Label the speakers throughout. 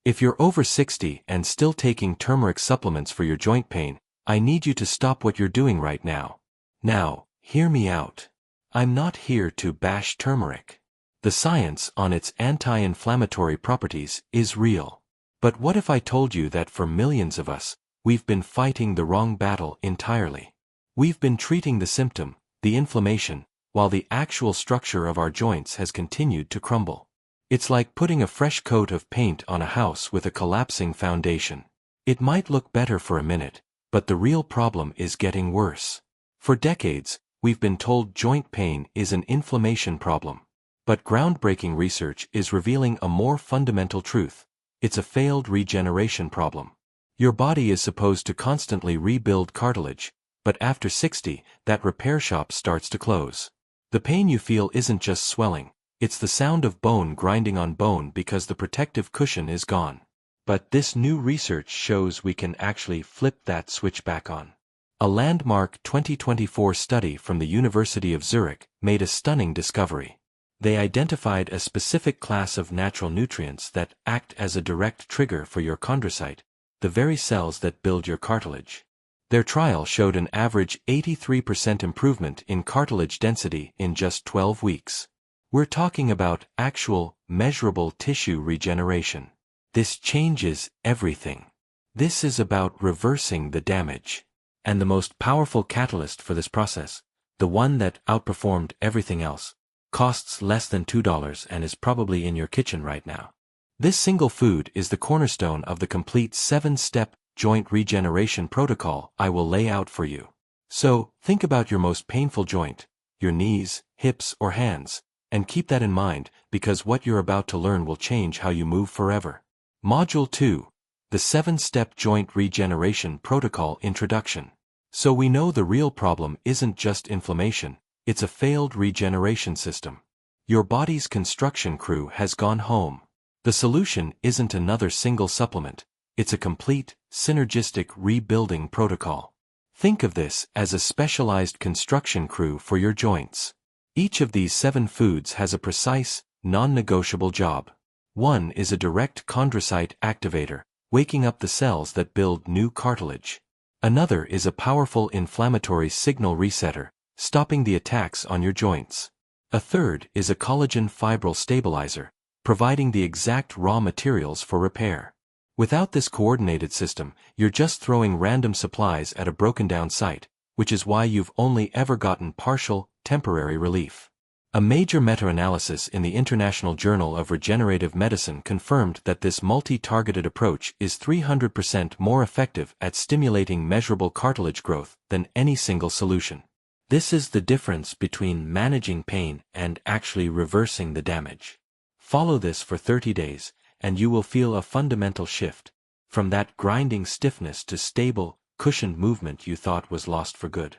Speaker 1: If you're over 60 and still taking turmeric supplements for your joint pain, I need you to stop what you're doing right now. Now, hear me out. I'm not here to bash turmeric. The science on its anti-inflammatory properties is real. But what if I told you that for millions of us, we've been fighting the wrong battle entirely? We've been treating the symptom, the inflammation, while the actual structure of our joints has continued to crumble. It's like putting a fresh coat of paint on a house with a collapsing foundation. It might look better for a minute, but the real problem is getting worse. For decades, we've been told joint pain is an inflammation problem. But groundbreaking research is revealing a more fundamental truth. It's a failed regeneration problem. Your body is supposed to constantly rebuild cartilage, but after 60, that repair shop starts to close. The pain you feel isn't just swelling, it's the sound of bone grinding on bone because the protective cushion is gone. But this new research shows we can actually flip that switch back on. A landmark 2024 study from the University of Zurich made a stunning discovery. They identified a specific class of natural nutrients that act as a direct trigger for your chondrocyte, the very cells that build your cartilage. Their trial showed an average 83% improvement in cartilage density in just 12 weeks. We're talking about actual, measurable tissue regeneration. This changes everything. This is about reversing the damage. And the most powerful catalyst for this process, the one that outperformed everything else, costs less than $2 and is probably in your kitchen right now. This single food is the cornerstone of the complete 7-step joint regeneration protocol I will lay out for you. So, think about your most painful joint, your knees, hips, or hands, and keep that in mind because what you're about to learn will change how you move forever. Module 2. The 7-step joint regeneration protocol introduction. So we know the real problem isn't just inflammation, it's a failed regeneration system. Your body's construction crew has gone home. The solution isn't another single supplement, it's a complete, synergistic rebuilding protocol. Think of this as a specialized construction crew for your joints. Each of these 7 foods has a precise, non-negotiable job. One is a direct chondrocyte activator, waking up the cells that build new cartilage. Another is a powerful inflammatory signal resetter, stopping the attacks on your joints. A third is a collagen fibril stabilizer, providing the exact raw materials for repair. Without this coordinated system, you're just throwing random supplies at a broken-down site, which is why you've only ever gotten partial, temporary relief. A major meta-analysis in the International Journal of Regenerative Medicine confirmed that this multi-targeted approach is 300% more effective at stimulating measurable cartilage growth than any single solution. This is the difference between managing pain and actually reversing the damage. Follow this for 30 days, and you will feel a fundamental shift, from that grinding stiffness to stable, cushioned movement you thought was lost for good.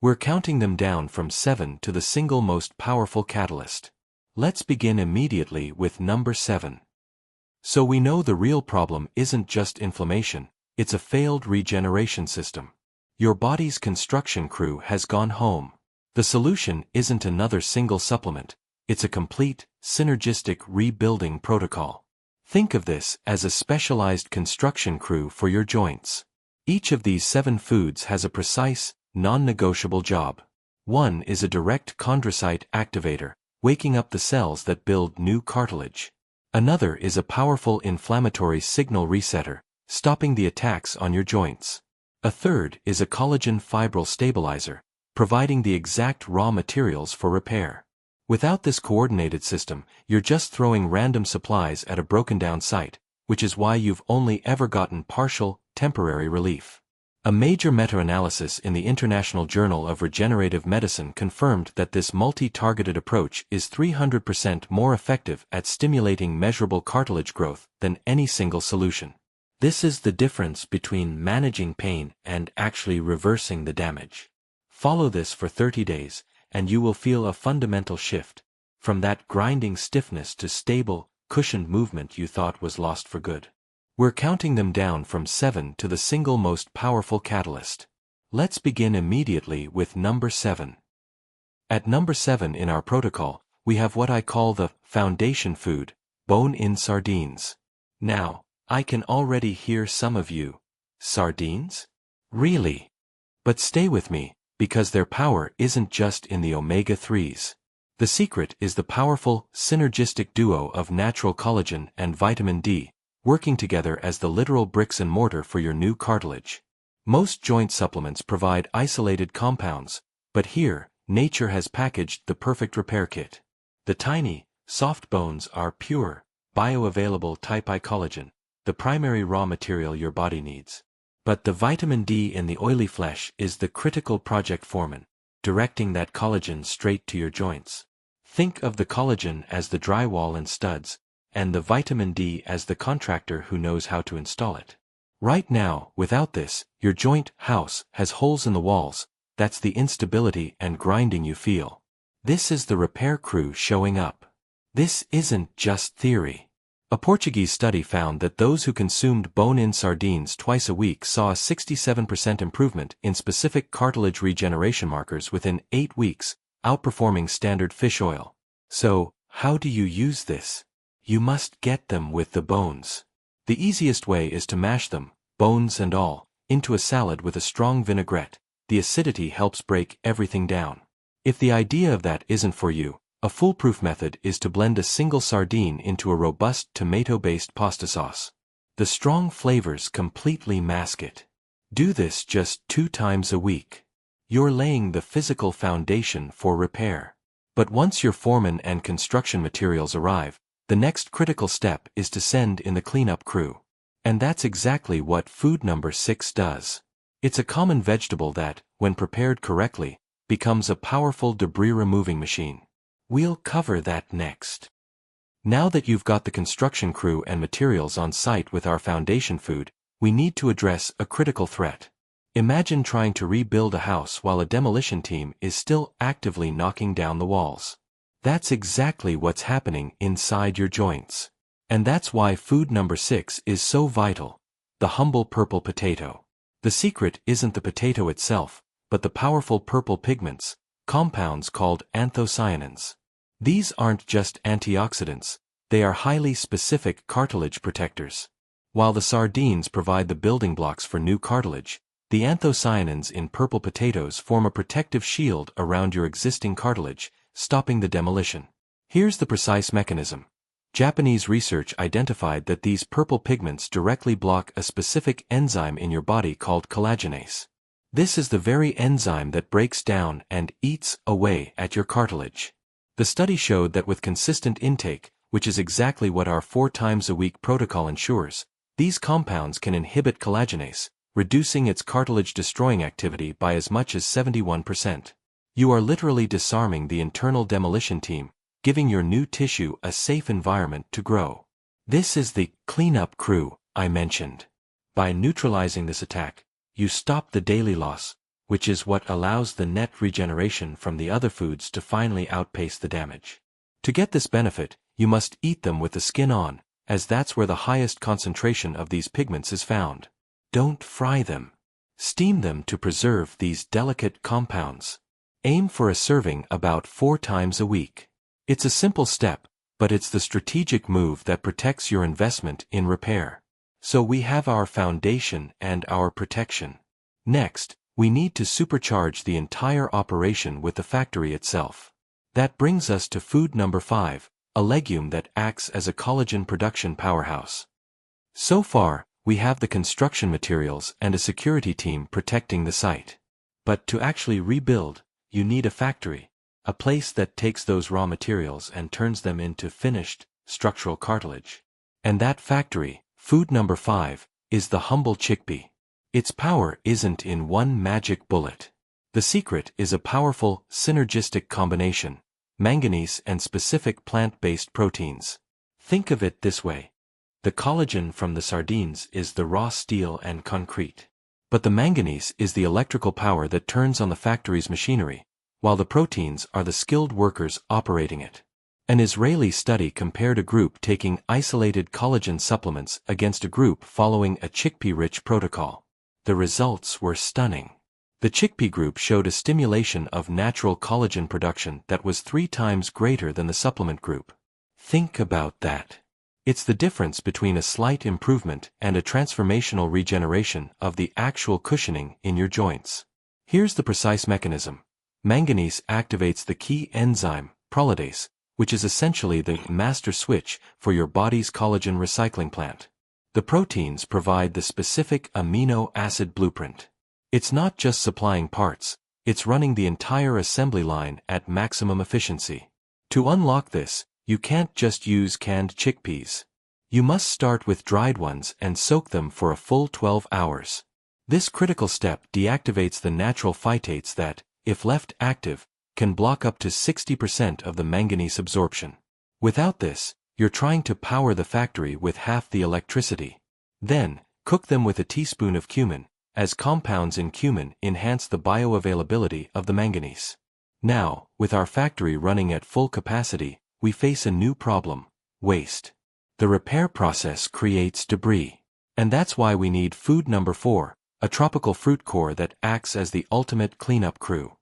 Speaker 1: We're counting them down from 7 to the single most powerful catalyst. Let's begin immediately with number 7. So we know the real problem isn't just inflammation, it's a failed regeneration system. Your body's construction crew has gone home. The solution isn't another single supplement, it's a complete, synergistic rebuilding protocol. Think of this as a specialized construction crew for your joints. Each of these 7 foods has a precise, non-negotiable job. One is a direct chondrocyte activator, waking up the cells that build new cartilage. Another is a powerful inflammatory signal resetter, stopping the attacks on your joints. A third is a collagen fibril stabilizer, providing the exact raw materials for repair. Without this coordinated system, you're just throwing random supplies at a broken-down site, which is why you've only ever gotten partial, temporary relief. A major meta-analysis in the International Journal of Regenerative Medicine confirmed that this multi-targeted approach is 300% more effective at stimulating measurable cartilage growth than any single solution. This is the difference between managing pain and actually reversing the damage. Follow this for 30 days, and you will feel a fundamental shift, from that grinding stiffness to stable, cushioned movement you thought was lost for good. We're counting them down from 7 to the single most powerful catalyst. Let's begin immediately with number 7. At number 7 in our protocol, we have what I call the foundation food, bone-in sardines. Now, I can already hear some of you. Sardines? Really? But stay with me, because their power isn't just in the omega-3s. The secret is the powerful, synergistic duo of natural collagen and vitamin D, working together as the literal bricks and mortar for your new cartilage. Most joint supplements provide isolated compounds, but here, nature has packaged the perfect repair kit. The tiny, soft bones are pure, bioavailable type I collagen, the primary raw material your body needs. But the vitamin D in the oily flesh is the critical project foreman, directing that collagen straight to your joints. Think of the collagen as the drywall and studs, and the vitamin D as the contractor who knows how to install it. Right now, without this, your joint house has holes in the walls. That's the instability and grinding you feel. This is the repair crew showing up. This isn't just theory. A Portuguese study found that those who consumed bone-in sardines twice a week saw a 67% improvement in specific cartilage regeneration markers within 8 weeks, outperforming standard fish oil. So, how do you use this? You must get them with the bones. The easiest way is to mash them, bones and all, into a salad with a strong vinaigrette. The acidity helps break everything down. If the idea of that isn't for you, a foolproof method is to blend a single sardine into a robust tomato-based pasta sauce. The strong flavors completely mask it. Do this just 2 times a week. You're laying the physical foundation for repair. But once your foreman and construction materials arrive, the next critical step is to send in the cleanup crew. And that's exactly what food number 6 does. It's a common vegetable that, when prepared correctly, becomes a powerful debris-removing machine. We'll cover that next. Now that you've got the construction crew and materials on site with our foundation food, we need to address a critical threat. Imagine trying to rebuild a house while a demolition team is still actively knocking down the walls. That's exactly what's happening inside your joints. And that's why food number 6 is so vital: the humble purple potato. The secret isn't the potato itself, but the powerful purple pigments, compounds called anthocyanins. These aren't just antioxidants, they are highly specific cartilage protectors. While the sardines provide the building blocks for new cartilage, the anthocyanins in purple potatoes form a protective shield around your existing cartilage, stopping the demolition. Here's the precise mechanism. Japanese research identified that these purple pigments directly block a specific enzyme in your body called collagenase. This is the very enzyme that breaks down and eats away at your cartilage. The study showed that with consistent intake, which is exactly what our 4 times a week protocol ensures, these compounds can inhibit collagenase, reducing its cartilage-destroying activity by as much as 71%. You are literally disarming the internal demolition team, giving your new tissue a safe environment to grow. This is the cleanup crew I mentioned. By neutralizing this attack, you stop the daily loss, which is what allows the net regeneration from the other foods to finally outpace the damage. To get this benefit, you must eat them with the skin on, as that's where the highest concentration of these pigments is found. Don't fry them. Steam them to preserve these delicate compounds. Aim for a serving about 4 times a week. It's a simple step, but it's the strategic move that protects your investment in repair. So we have our foundation and our protection. Next, we need to supercharge the entire operation with the factory itself. That brings us to food number 5, a legume that acts as a collagen production powerhouse. So far, we have the construction materials and a security team protecting the site. But to actually rebuild, you need a factory, a place that takes those raw materials and turns them into finished, structural cartilage. And that factory, food number 5, is the humble chickpea. Its power isn't in one magic bullet. The secret is a powerful, synergistic combination: manganese and specific plant-based proteins. Think of it this way. The collagen from the sardines is the raw steel and concrete. But the manganese is the electrical power that turns on the factory's machinery, while the proteins are the skilled workers operating it. An Israeli study compared a group taking isolated collagen supplements against a group following a chickpea-rich protocol. The results were stunning. The chickpea group showed a stimulation of natural collagen production that was 3 times greater than the supplement group. Think about that. It's the difference between a slight improvement and a transformational regeneration of the actual cushioning in your joints. Here's the precise mechanism. Manganese activates the key enzyme, prolidase, which is essentially the master switch for your body's collagen recycling plant. The proteins provide the specific amino acid blueprint. It's not just supplying parts, it's running the entire assembly line at maximum efficiency. To unlock this, you can't just use canned chickpeas. You must start with dried ones and soak them for a full 12 hours. This critical step deactivates the natural phytates that, if left active, can block up to 60% of the manganese absorption. Without this, you're trying to power the factory with half the electricity. Then, cook them with a teaspoon of cumin, as compounds in cumin enhance the bioavailability of the manganese. Now, with our factory running at full capacity, we face a new problem: waste. The repair process creates debris. And that's why we need food number 4, a tropical fruit core that acts as the ultimate cleanup crew.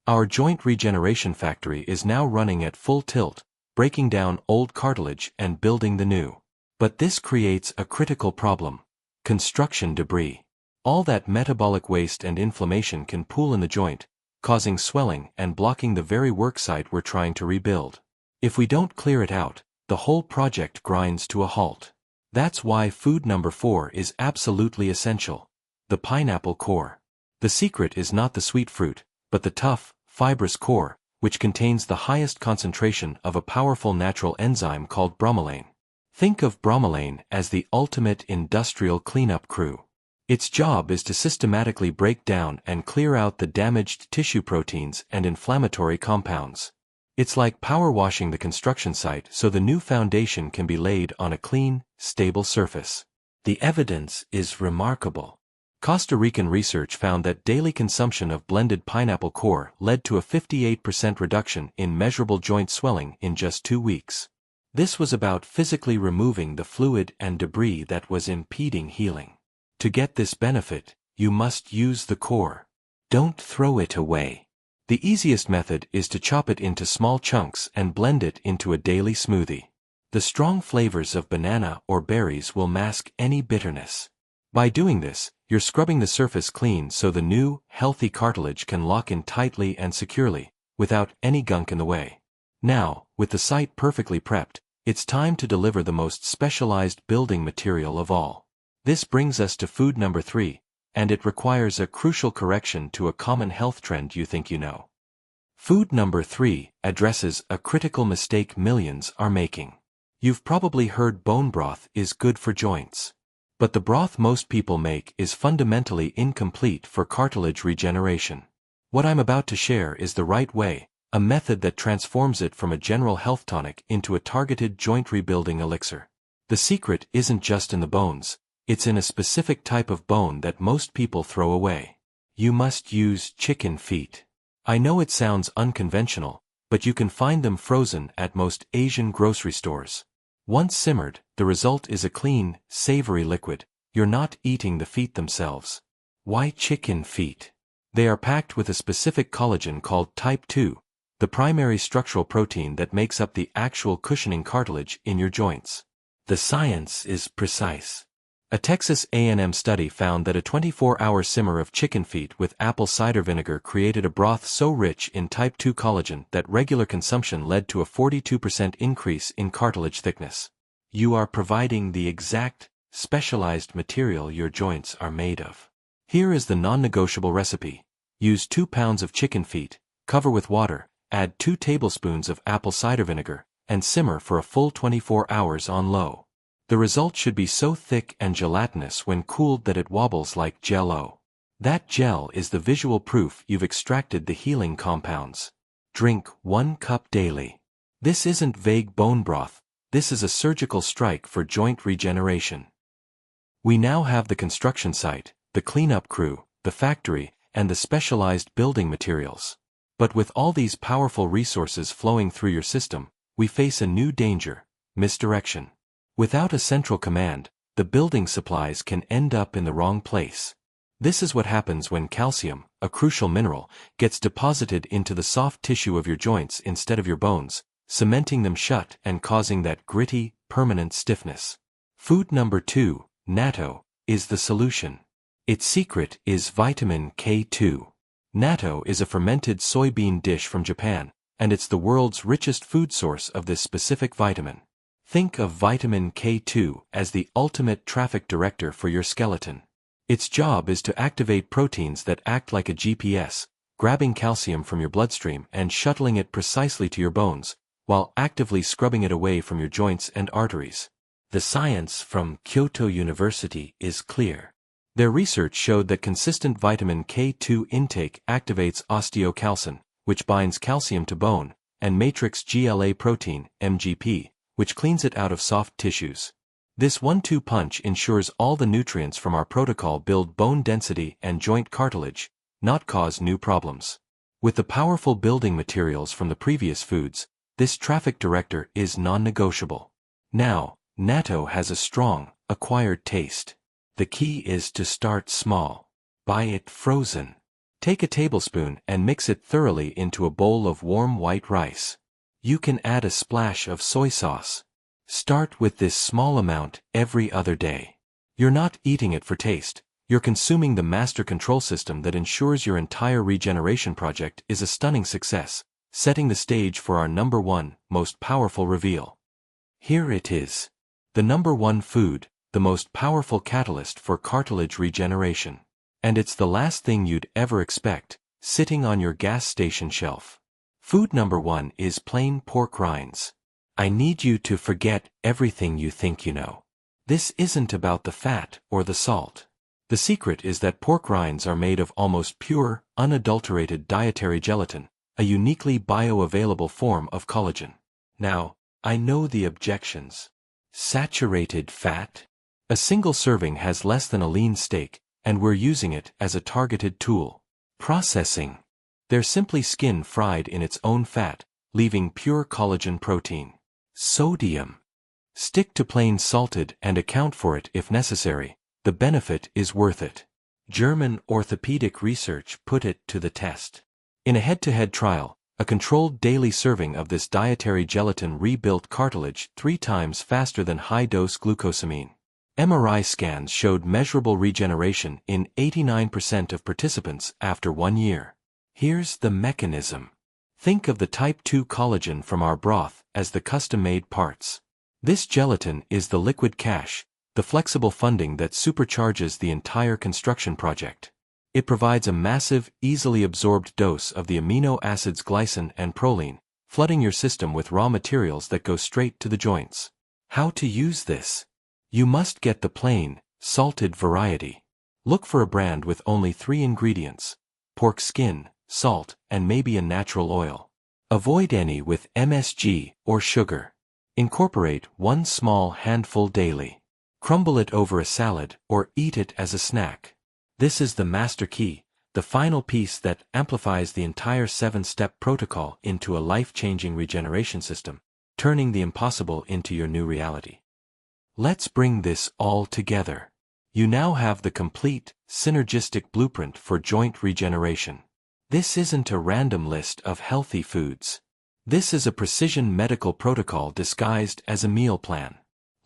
Speaker 1: Our joint regeneration factory is now running at full tilt, breaking down old cartilage and building the new. But this creates a critical problem: construction debris. All that metabolic waste and inflammation can pool in the joint, causing swelling and blocking the very worksite we're trying to rebuild. If we don't clear it out, the whole project grinds to a halt. That's why food number 4 is absolutely essential: the pineapple core. The secret is not the sweet fruit, but the tough, fibrous core, which contains the highest concentration of a powerful natural enzyme called bromelain. Think of bromelain as the ultimate industrial cleanup crew. Its job is to systematically break down and clear out the damaged tissue proteins and inflammatory compounds. It's like power washing the construction site so the new foundation can be laid on a clean, stable surface. The evidence is remarkable. Costa Rican research found that daily consumption of blended pineapple core led to a 58% reduction in measurable joint swelling in just 2 weeks. This was about physically removing the fluid and debris that was impeding healing. To get this benefit, you must use the core. Don't throw it away. The easiest method is to chop it into small chunks and blend it into a daily smoothie. The strong flavors of banana or berries will mask any bitterness. By doing this, you're scrubbing the surface clean so the new, healthy cartilage can lock in tightly and securely, without any gunk in the way. Now, with the site perfectly prepped, it's time to deliver the most specialized building material of all. This brings us to food number 3, and it requires a crucial correction to a common health trend you think you know. Food number 3 addresses a critical mistake millions are making. You've probably heard bone broth is good for joints. But the broth most people make is fundamentally incomplete for cartilage regeneration. What I'm about to share is the right way, a method that transforms it from a general health tonic into a targeted joint rebuilding elixir. The secret isn't just in the bones, it's in a specific type of bone that most people throw away. You must use chicken feet. I know it sounds unconventional, but you can find them frozen at most Asian grocery stores. Once simmered, the result is a clean, savory liquid. You're not eating the feet themselves. Why chicken feet? They are packed with a specific collagen called type 2, the primary structural protein that makes up the actual cushioning cartilage in your joints. The science is precise. A Texas A&M study found that a 24-hour simmer of chicken feet with apple cider vinegar created a broth so rich in type 2 collagen that regular consumption led to a 42% increase in cartilage thickness. You are providing the exact, specialized material your joints are made of. Here is the non-negotiable recipe. Use 2 pounds of chicken feet, cover with water, add 2 tablespoons of apple cider vinegar, and simmer for a full 24 hours on low. The result should be so thick and gelatinous when cooled that it wobbles like Jell-O. That gel is the visual proof you've extracted the healing compounds. Drink 1 cup daily. This isn't vague bone broth, this is a surgical strike for joint regeneration. We now have the construction site, the cleanup crew, the factory, and the specialized building materials. But with all these powerful resources flowing through your system, we face a new danger: misdirection. Without a central command, the building supplies can end up in the wrong place. This is what happens when calcium, a crucial mineral, gets deposited into the soft tissue of your joints instead of your bones, cementing them shut and causing that gritty, permanent stiffness. Food number 2, natto, is the solution. Its secret is vitamin K2. Natto is a fermented soybean dish from Japan, and it's the world's richest food source of this specific vitamin. Think of vitamin K2 as the ultimate traffic director for your skeleton. Its job is to activate proteins that act like a GPS, grabbing calcium from your bloodstream and shuttling it precisely to your bones, while actively scrubbing it away from your joints and arteries. The science from Kyoto University is clear. Their research showed that consistent vitamin K2 intake activates osteocalcin, which binds calcium to bone, and matrix GLA protein, MGP, which cleans it out of soft tissues. This 1-2 punch ensures all the nutrients from our protocol build bone density and joint cartilage, not cause new problems. With the powerful building materials from the previous foods, this traffic director is non-negotiable. Now, natto has a strong, acquired taste. The key is to start small. Buy it frozen. Take a tablespoon and mix it thoroughly into a bowl of warm white rice. You can add a splash of soy sauce. Start with this small amount every other day. You're not eating it for taste, you're consuming the master control system that ensures your entire regeneration project is a stunning success, setting the stage for our number 1, most powerful reveal. Here it is. The number 1 food, the most powerful catalyst for cartilage regeneration. And it's the last thing you'd ever expect, sitting on your gas station shelf. Food number 1 is plain pork rinds. I need you to forget everything you think you know. This isn't about the fat or the salt. The secret is that pork rinds are made of almost pure, unadulterated dietary gelatin, a uniquely bioavailable form of collagen. Now, I know the objections. Saturated fat? A single serving has less than a lean steak, and we're using it as a targeted tool. Processing. They're simply skin fried in its own fat, leaving pure collagen protein. Sodium. Stick to plain salted and account for it if necessary. The benefit is worth it. German orthopedic research put it to the test. In a head-to-head trial, a controlled daily serving of this dietary gelatin rebuilt cartilage 3 times faster than high-dose glucosamine. MRI scans showed measurable regeneration in 89% of participants after 1 year. Here's the mechanism. Think of the type 2 collagen from our broth as the custom-made parts. This gelatin is the liquid cash, the flexible funding that supercharges the entire construction project. It provides a massive, easily absorbed dose of the amino acids glycine and proline, flooding your system with raw materials that go straight to the joints. How to use this? You must get the plain, salted variety. Look for a brand with only 3 ingredients: pork skin, salt, and maybe a natural oil. Avoid any with MSG or sugar. Incorporate 1 small handful daily. Crumble it over a salad or eat it as a snack. This is the master key, the final piece that amplifies the entire 7-step protocol into a life-changing regeneration system, turning the impossible into your new reality. Let's bring this all together. You now have the complete, synergistic blueprint for joint regeneration. This isn't a random list of healthy foods. This is a precision medical protocol disguised as a meal plan.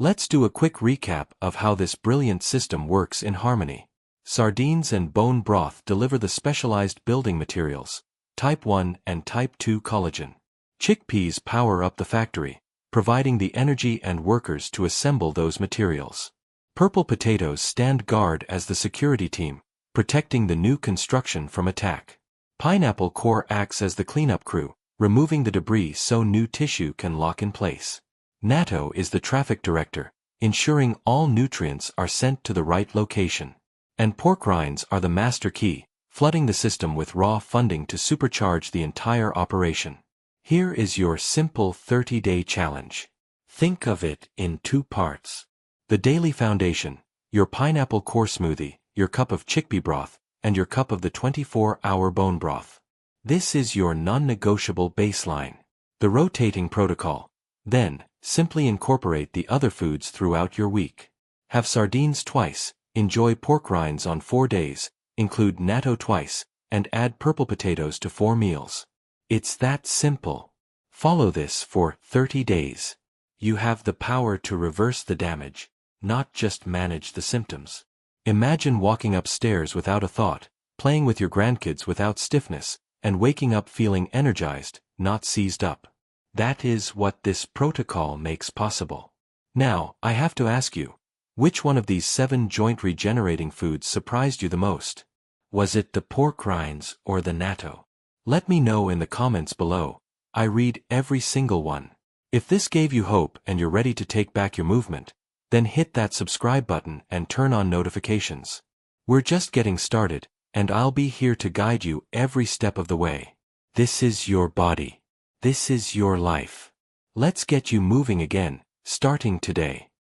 Speaker 1: Let's do a quick recap of how this brilliant system works in harmony. Sardines and bone broth deliver the specialized building materials, type 1 and type 2 collagen. Chickpeas power up the factory, providing the energy and workers to assemble those materials. Purple potatoes stand guard as the security team, protecting the new construction from attack. Pineapple core acts as the cleanup crew, removing the debris so new tissue can lock in place. Natto is the traffic director, ensuring all nutrients are sent to the right location. And pork rinds are the master key, flooding the system with raw funding to supercharge the entire operation. Here is your simple 30-day challenge. Think of it in 2 parts. The daily foundation, your pineapple core smoothie, your cup of chickpea broth, and your cup of the 24-hour bone broth. This is your non-negotiable baseline. The rotating protocol. Then, simply incorporate the other foods throughout your week. Have sardines twice, enjoy pork rinds on 4 days, include natto twice, and add purple potatoes to 4 meals. It's that simple. Follow this for 30 days. You have the power to reverse the damage, not just manage the symptoms. Imagine walking upstairs without a thought, playing with your grandkids without stiffness, and waking up feeling energized, not seized up. That is what this protocol makes possible. Now, I have to ask you, which one of these 7 joint regenerating foods surprised you the most? Was it the pork rinds or the natto? Let me know in the comments below. I read every single one. If this gave you hope and you're ready to take back your movement, then hit that subscribe button and turn on notifications. We're just getting started, and I'll be here to guide you every step of the way. This is your body. This is your life. Let's get you moving again, starting today.